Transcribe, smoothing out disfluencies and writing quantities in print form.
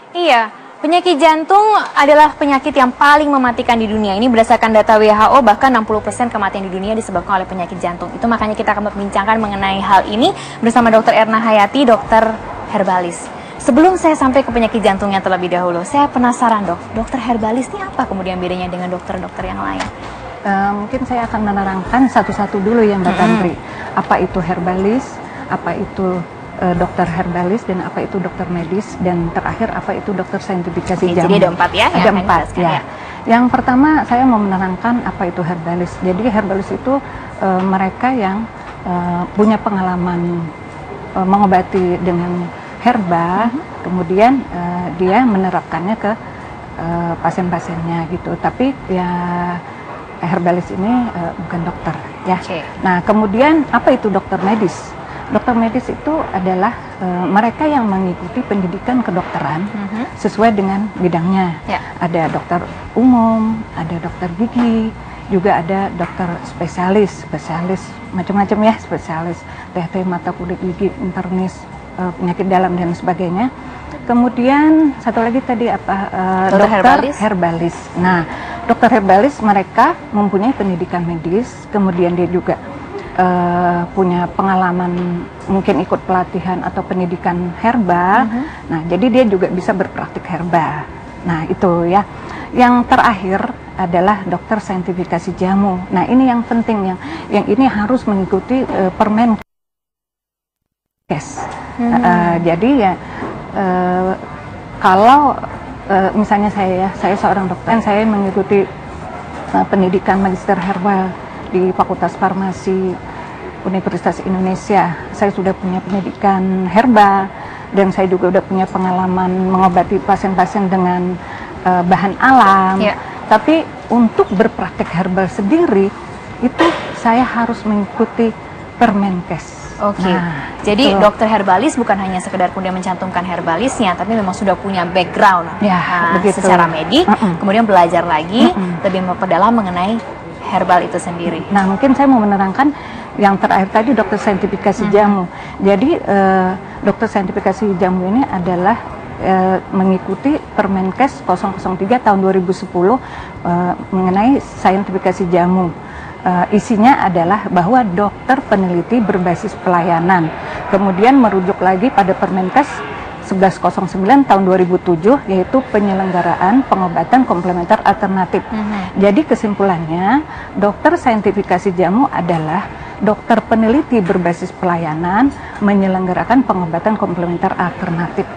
Iya, penyakit jantung adalah penyakit yang paling mematikan di dunia. Ini berdasarkan data WHO, bahkan 60% kematian di dunia disebabkan oleh penyakit jantung. Itu makanya kita akan membincangkan mengenai hal ini bersama Dr. Erna Hayati, dokter herbalis. Sebelum saya sampai ke penyakit jantungnya terlebih dahulu, saya penasaran dok, dokter herbalis ini apa kemudian bedanya dengan dokter-dokter yang lain? Mungkin saya akan menerangkan satu-satu dulu ya Mbak Tantri. Apa itu herbalis, apa itu dokter herbalis, dan apa itu dokter medis, dan terakhir apa itu dokter saintifikasi jamu. Jadi ada 4 ya? Ada 4 ya. Yang pertama saya mau menerangkan apa itu herbalis. Jadi herbalis itu mereka yang punya pengalaman mengobati dengan herba, kemudian dia menerapkannya ke pasien-pasiennya gitu. Tapi ya herbalis ini bukan dokter ya. Nah kemudian apa itu dokter medis? Dokter medis itu adalah mereka yang mengikuti pendidikan kedokteran sesuai dengan bidangnya. Ada dokter umum, ada dokter gigi, juga ada dokter spesialis macam-macam ya, spesialis TT, mata, kulit, gigi, internis, penyakit dalam dan sebagainya. Kemudian satu lagi tadi apa? Dokter herbalis. Nah, dokter herbalis mereka mempunyai pendidikan medis, kemudian dia juga punya pengalaman, mungkin ikut pelatihan atau pendidikan herba. Nah, jadi dia juga bisa berpraktik herba. Nah, itu ya. Yang terakhir adalah dokter saintifikasi jamu. Nah, ini yang penting, yang ini harus mengikuti Permenkes. Jadi ya kalau misalnya saya seorang dokter, saya mengikuti pendidikan magister herbal di Fakultas Farmasi Universitas Indonesia. Saya sudah punya pendidikan herba, dan saya juga sudah punya pengalaman mengobati pasien-pasien dengan bahan alam. Tapi untuk berpraktek herbal sendiri itu saya harus mengikuti Permenkes. Nah, jadi dokter herbalis bukan hanya sekedar kemudian mencantumkan herbalisnya, tapi memang sudah punya background secara medik, kemudian belajar lagi lebih memperdalam mengenai herbal itu sendiri. Nah, mungkin saya mau menerangkan yang terakhir tadi dokter saintifikasi jamu. Jadi dokter saintifikasi jamu ini adalah mengikuti Permenkes 003 tahun 2010 mengenai saintifikasi jamu. Isinya adalah bahwa dokter peneliti berbasis pelayanan. Kemudian merujuk lagi pada Permenkes 1109 tahun 2007, yaitu penyelenggaraan pengobatan komplementer alternatif. Jadi kesimpulannya, dokter saintifikasi jamu adalah dokter peneliti berbasis pelayanan menyelenggarakan pengobatan komplementer alternatif.